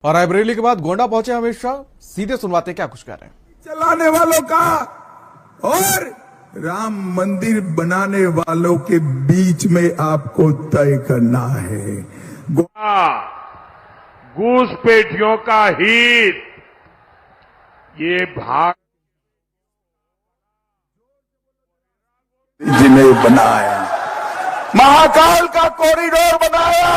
और रायबरेली के बाद गोंडा पहुंचे अमित शाह, सीधे सुनवाते क्या कुछ कह रहे हैं। चलाने वालों का और राम मंदिर बनाने वालों के बीच में आपको तय करना है। घूसपैठियों का हित ये भाग जिन्हें बनाया, महाकाल का कॉरिडोर बनाया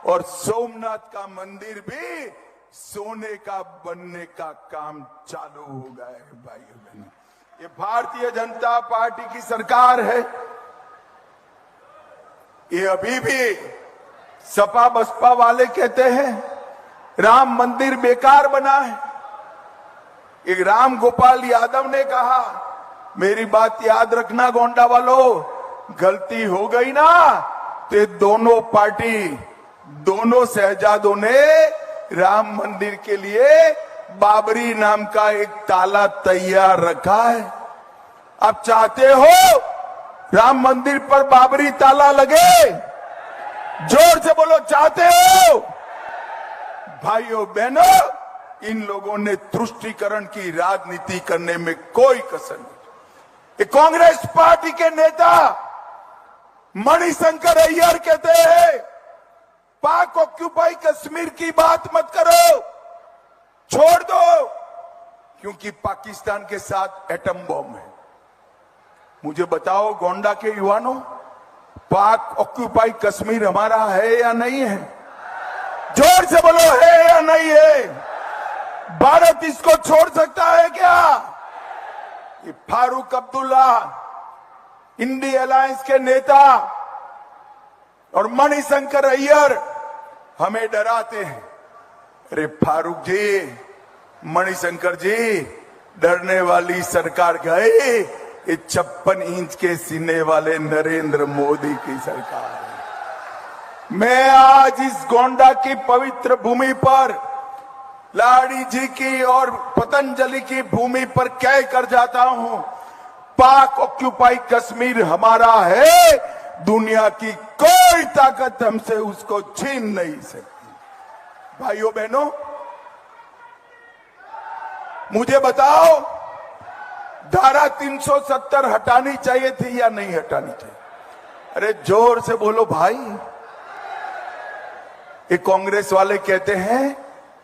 और सोमनाथ का मंदिर भी सोने का बनने का काम चालू हो गया है। भाइयों बहनों, ये भारतीय जनता पार्टी की सरकार है। ये अभी भी सपा बसपा वाले कहते हैं राम मंदिर बेकार बना है। एक राम गोपाल यादव ने कहा, मेरी बात याद रखना गोंडा वालों, गलती हो गई ना तो दोनों पार्टी, दोनों शहजादों ने राम मंदिर के लिए बाबरी नाम का एक ताला तैयार रखा है। आप चाहते हो राम मंदिर पर बाबरी ताला लगे? जोर से बोलो, चाहते हो? भाइयों बहनों, इन लोगों ने तुष्टीकरण की राजनीति करने में कोई कसर नहीं। ये कांग्रेस पार्टी के नेता मणिशंकर अय्यर कहते हैं पाक ऑक्यूपाई कश्मीर की बात मत करो, छोड़ दो, क्योंकि पाकिस्तान के साथ एटम बम है। मुझे बताओ गोंडा के युवानों, पाक ऑक्यूपाई कश्मीर हमारा है या नहीं है? जोर से बोलो, है या नहीं है? भारत इसको छोड़ सकता है क्या? ये फारूक अब्दुल्ला, इंडिया अलायंस के नेता और मणिशंकर अय्यर हमें डराते हैं। अरे फारूक जी, मणिशंकर जी, डरने वाली सरकार गए, ये 56 इंच के सीने वाले नरेंद्र मोदी की सरकार है। मैं आज इस गोंडा की पवित्र भूमि पर, लाड़ी जी की और पतंजलि की भूमि पर कह कर जाता हूं, पाक ऑक्यूपाई कश्मीर हमारा है, दुनिया की कोई ताकत हमसे उसको छीन नहीं सकती। भाइयों बहनों, मुझे बताओ, धारा 370 हटानी चाहिए थी या नहीं हटानी चाहिए? अरे जोर से बोलो भाई। ये कांग्रेस वाले कहते हैं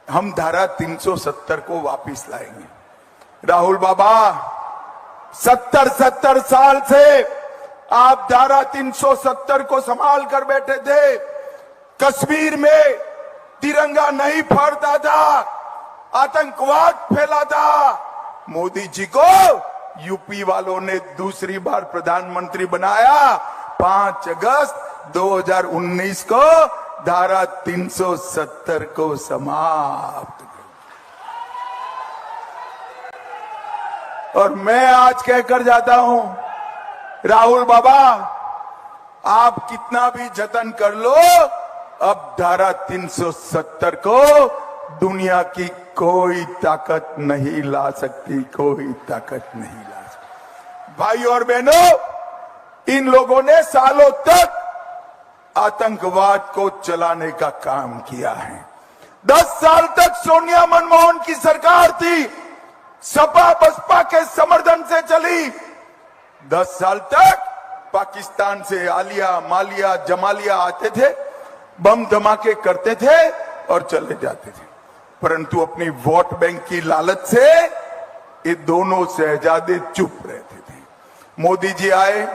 हम धारा 370 को वापस लाएंगे। राहुल बाबा, 70 साल से आप धारा 370 को संभाल कर बैठे थे। कश्मीर में तिरंगा नहीं फहरता था, आतंकवाद फैला था। मोदी जी को यूपी वालों ने दूसरी बार प्रधानमंत्री बनाया। 5 अगस्त 2019 को धारा 370 को समाप्त कर। और मैं आज कहकर जाता हूं, राहुल बाबा, आप कितना भी जतन कर लो, अब धारा 370 को दुनिया की कोई ताकत नहीं ला सकती, कोई ताकत नहीं ला सकती। भाई और बहनों, इन लोगों ने सालों तक आतंकवाद को चलाने का काम किया है। 10 साल तक सोनिया मनमोहन की सरकार थी, सपा बसपा के समर्थन से चली। 10 साल तक पाकिस्तान से आलिया मालिया जमालिया आते थे, बम धमाके करते थे और चले जाते थे। परंतु अपनी वोट बैंक की लालच से ये दोनों शहजादे चुप रहते थे। मोदी जी आए,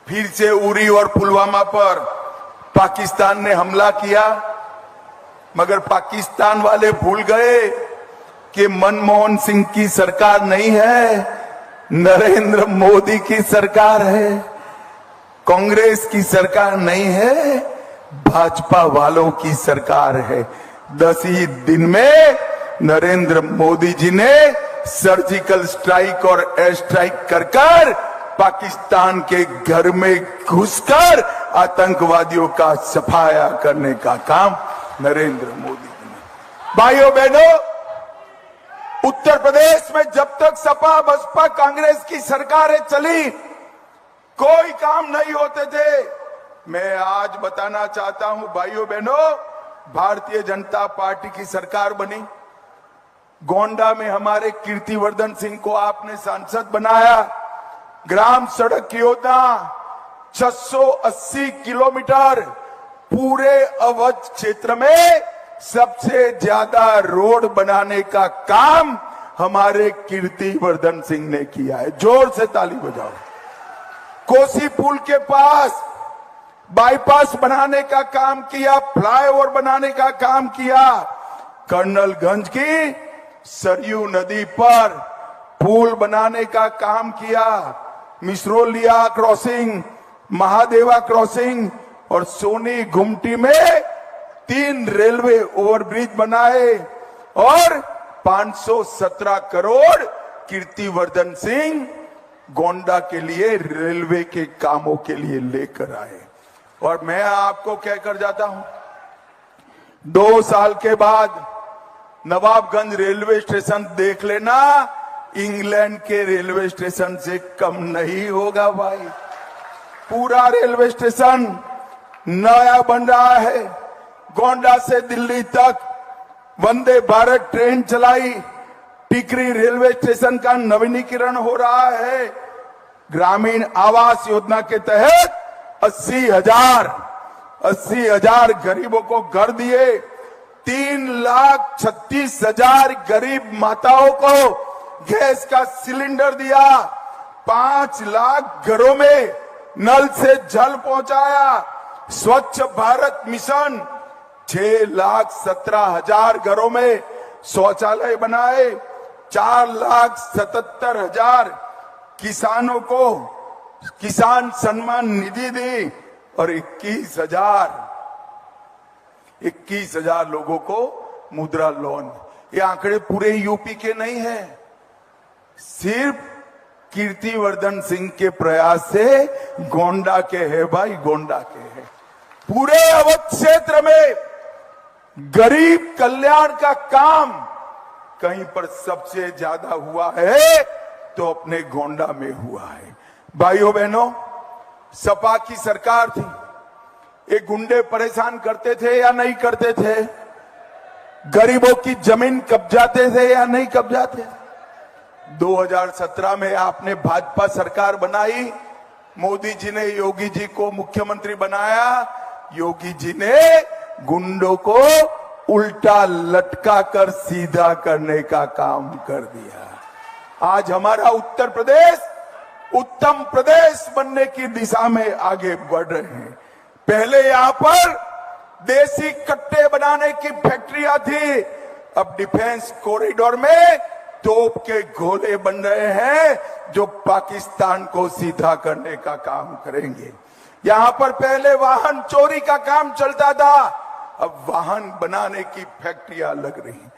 फिर से उरी और पुलवामा पर पाकिस्तान ने हमला किया, मगर पाकिस्तान वाले भूल गए कि मनमोहन सिंह की सरकार नहीं है, नरेंद्र मोदी की सरकार है। कांग्रेस की सरकार नहीं है, भाजपा वालों की सरकार है। 10 ही दिन में नरेंद्र मोदी जी ने सर्जिकल स्ट्राइक और एयर स्ट्राइक कर पाकिस्तान के घर में घुसकर आतंकवादियों का सफाया करने का काम नरेंद्र मोदी जी ने। भाइयों बहनों, उत्तर प्रदेश में जब तक सपा बसपा कांग्रेस की सरकारें चली, कोई काम नहीं होते थे। मैं आज बताना चाहता हूं भाइयों बहनों, भारतीय जनता पार्टी की सरकार बनी, गोंडा में हमारे कीर्तिवर्धन सिंह को आपने सांसद बनाया। ग्राम सड़क योजना 680 किलोमीटर, पूरे अवध क्षेत्र में सबसे ज्यादा रोड बनाने का काम हमारे कीर्तिवर्धन सिंह ने किया है। जोर से ताली बजाओ। कोसी पुल के पास बाईपास बनाने का काम किया, फ्लाईओवर बनाने का काम किया, कर्नलगंज की सरयू नदी पर पुल बनाने का काम किया, मिसरोलिया क्रॉसिंग, महादेवा क्रॉसिंग और सोनी गुमटी में 3 रेलवे ओवरब्रिज बनाए और 517 करोड़ कीर्तिवर्धन सिंह गोंडा के लिए रेलवे के कामों के लिए लेकर आए। और मैं आपको कहकर जाता हूं, 2 साल के बाद नवाबगंज रेलवे स्टेशन देख लेना, इंग्लैंड के रेलवे स्टेशन से कम नहीं होगा भाई। पूरा रेलवे स्टेशन नया बन रहा है। गोंडा से दिल्ली तक वंदे भारत ट्रेन चलाई, टिकरी रेलवे स्टेशन का नवीनीकरण हो रहा है। ग्रामीण आवास योजना के तहत 80,000 गरीबों को घर दिए, 3,36,000 गरीब माताओं को गैस का सिलेंडर दिया, 5 लाख घरों में नल से जल पहुंचाया, स्वच्छ भारत मिशन 6,17,000 घरों में शौचालय बनाए, 4,77,000 किसानों को किसान सम्मान निधि दी और 21,000 लोगों को मुद्रा लोन। ये आंकड़े पूरे यूपी के नहीं है, सिर्फ कीर्तिवर्धन सिंह के प्रयास से गोंडा के है भाई, गोंडा के है। पूरे अवध क्षेत्र में गरीब कल्याण का काम कहीं पर सबसे ज्यादा हुआ है तो अपने गोंडा में हुआ है। भाइयों बहनों, सपा की सरकार थी, ये गुंडे परेशान करते थे या नहीं करते थे? गरीबों की जमीन कब्जाते थे या नहीं कब्जाते? 2017 में आपने भाजपा सरकार बनाई, मोदी जी ने योगी जी को मुख्यमंत्री बनाया, योगी जी ने गुंडों को उल्टा लटका कर सीधा करने का काम कर दिया। आज हमारा उत्तर प्रदेश उत्तम प्रदेश बनने की दिशा में आगे बढ़ रहे हैं। पहले यहां पर देसी कट्टे बनाने की फैक्ट्रियां थी, अब डिफेंस कॉरिडोर में तोप के गोले बन रहे हैं जो पाकिस्तान को सीधा करने का काम करेंगे। यहां पर पहले वाहन चोरी का काम चलता था, अब वाहन बनाने की फैक्ट्रियां लग रही हैं।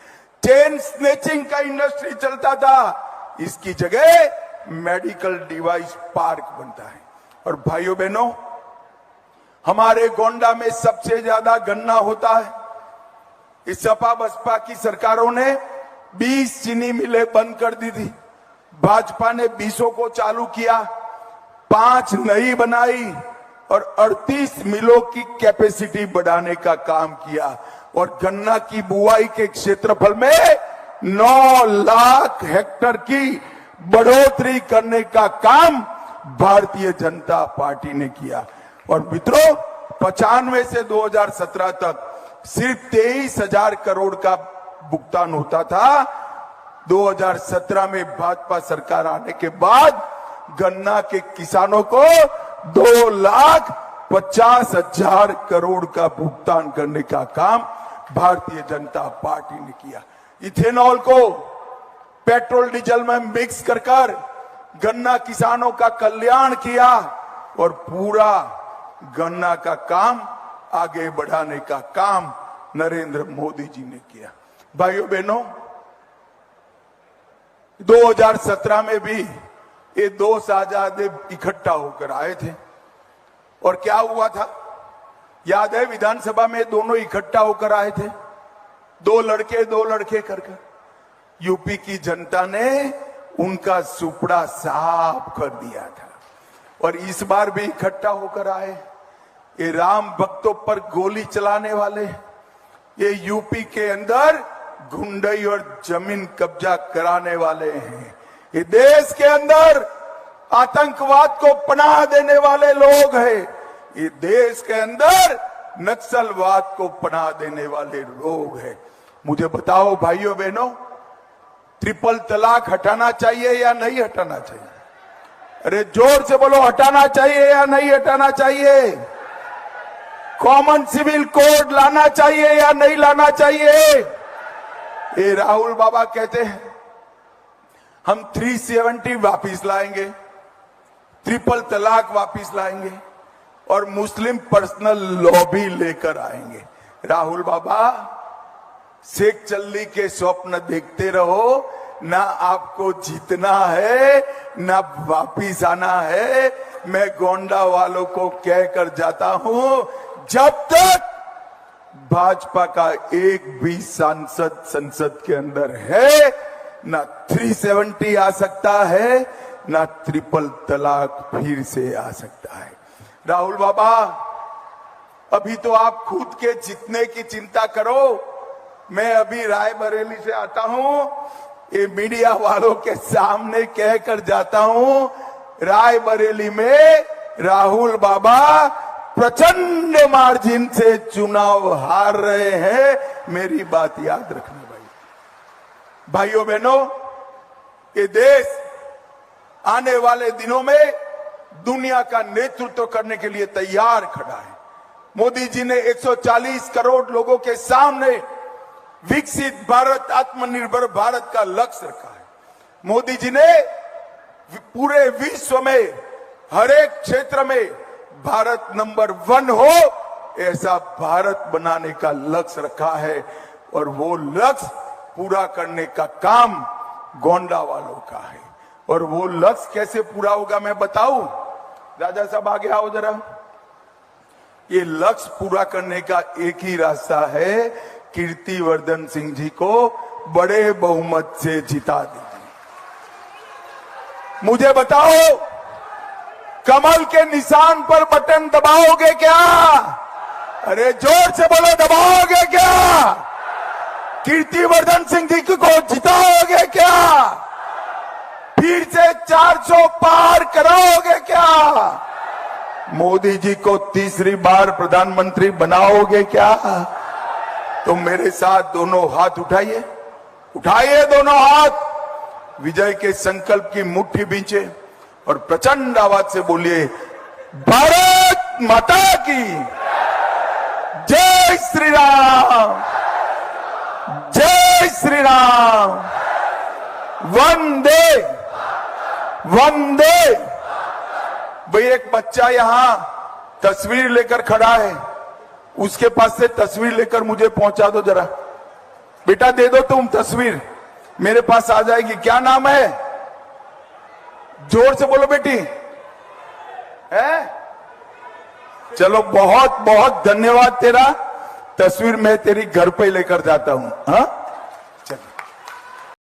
चेन स्नेचिंग का इंडस्ट्री चलता था, इसकी जगह मेडिकल डिवाइस पार्क बनता है। और भाइयों बहनों, हमारे गोंडा में सबसे ज्यादा गन्ना होता है। इस सपा बसपा की सरकारों ने 20 चीनी मिलें बंद कर दी थी, भाजपा ने 20 को चालू किया, 5 नई बनाई और 38 मिलों की कैपेसिटी बढ़ाने का काम किया। और गन्ना की बुआई के क्षेत्रफल में 9 लाख हेक्टेयर की बढ़ोतरी करने का काम भारतीय जनता पार्टी ने किया। और मित्रों, 95 से 2017 तक सिर्फ 23,000 करोड़ का भुगतान होता था। 2017 में भाजपा सरकार आने के बाद गन्ना के किसानों को 2,50,000 करोड़ का भुगतान करने का काम भारतीय जनता पार्टी ने किया। इथेनॉल को पेट्रोल डीजल में मिक्स कर गन्ना किसानों का कल्याण किया और पूरा गन्ना का काम आगे बढ़ाने का काम नरेंद्र मोदी जी ने किया। भाइयों बहनों, 2017 में भी ये 2 साझादे इकट्ठा होकर आए थे और क्या हुआ था याद है? विधानसभा में दोनों इकट्ठा होकर आए थे, 2 लड़के करके। यूपी की जनता ने उनका सुपड़ा साफ कर दिया था और इस बार भी इकट्ठा होकर आए। ये राम भक्तों पर गोली चलाने वाले, ये यूपी के अंदर गुंडई और जमीन कब्जा कराने वाले हैं। ये देश के अंदर आतंकवाद को पनाह देने वाले लोग हैं। ये देश के अंदर नक्सलवाद को पनाह देने वाले लोग हैं। मुझे बताओ भाइयों बहनों, ट्रिपल तलाक हटाना चाहिए या नहीं हटाना चाहिए? अरे जोर से बोलो, हटाना चाहिए या नहीं हटाना चाहिए? कॉमन सिविल कोड लाना चाहिए या नहीं लाना चाहिए? ये राहुल बाबा कहते हैं हम 370 वापिस लाएंगे, ट्रिपल तलाक वापिस लाएंगे और मुस्लिम पर्सनल लॉ भी लेकर आएंगे। राहुल बाबा, शेख चल्ली के स्वप्न देखते रहो, ना आपको जीतना है ना वापिस आना है। मैं गोंडा वालों को कहकर जाता हूं, जब तक भाजपा का एक भी सांसद संसद के अंदर है, ना 370 आ सकता है, ना ट्रिपल तलाक फिर से आ सकता है। राहुल बाबा, अभी तो आप खुद के जीतने की चिंता करो। मैं अभी रायबरेली से आता हूं, ये मीडिया वालों के सामने कहकर जाता हूं, रायबरेली में राहुल बाबा प्रचंड मार्जिन से चुनाव हार रहे हैं। मेरी बात याद रखना भाइयों बहनों, ये देश आने वाले दिनों में दुनिया का नेतृत्व करने के लिए तैयार खड़ा है। मोदी जी ने 140 करोड़ लोगों के सामने विकसित भारत, आत्मनिर्भर भारत का लक्ष्य रखा है। मोदी जी ने पूरे विश्व में हर एक क्षेत्र में भारत नंबर 1 हो, ऐसा भारत बनाने का लक्ष्य रखा है और वो लक्ष्य पूरा करने का काम गोंडा वालों का है। और वो लक्ष्य कैसे पूरा होगा मैं बताऊं? राजा साहब आगे आओ जरा। ये लक्ष्य पूरा करने का एक ही रास्ता है, कीर्तिवर्धन सिंह जी को बड़े बहुमत से जिता दीजिए। मुझे बताओ, कमल के निशान पर बटन दबाओगे क्या? अरे जोर से बोलो, दबाओगे क्या? कीर्तिवर्धन सिंह जी को जिताओगे क्या? फिर से 400 पार कराओगे क्या? मोदी जी को तीसरी बार प्रधानमंत्री बनाओगे क्या? तो मेरे साथ दोनों हाथ उठाइए, उठाइए दोनों हाथ, विजय के संकल्प की मुट्ठी बींचे और प्रचंड आवाज से बोलिए, भारत माता की जय श्री राम, जय श्री राम, वंदे वंदे। भाई एक बच्चा यहां तस्वीर लेकर खड़ा है, उसके पास से तस्वीर लेकर मुझे पहुंचा दो जरा। बेटा दे दो तुम तस्वीर, मेरे पास आ जाएगी। क्या नाम है? जोर से बोलो बेटी। है? चलो बहुत बहुत धन्यवाद तेरा। तस्वीर मैं तेरी घर पे लेकर जाता हूं। हाँ,